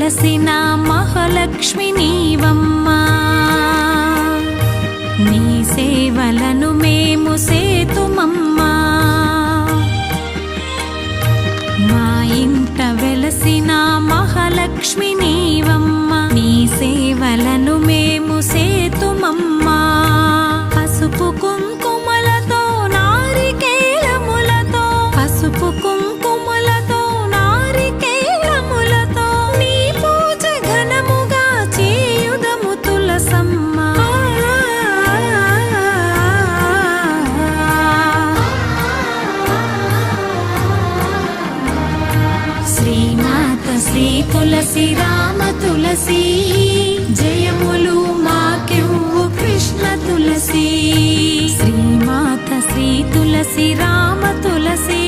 వెలసిన మహాలక్ష్మి నీవమ్మా, నీ సేవలను మేము సేతుమమ్మా. మా ఇంట వెలసిన మహాలక్ష్మి నీవమ్మా, నీ సేవలను మేము సేతుమమ్మా. పసుపు కుంకుమలతో నారికేళములతో, పసుపు కుంకుమలతో నారికేళములతో నీ పూజ ఘనముగా చేయుదము తులసమ్మ. శ్రీమాత శ్రీ తులసి రామ తులసి, జయములు మాకెవ్వు కృష్ణ తులసి. శ్రీమాత శ్రీ తులసి రామ తులసి,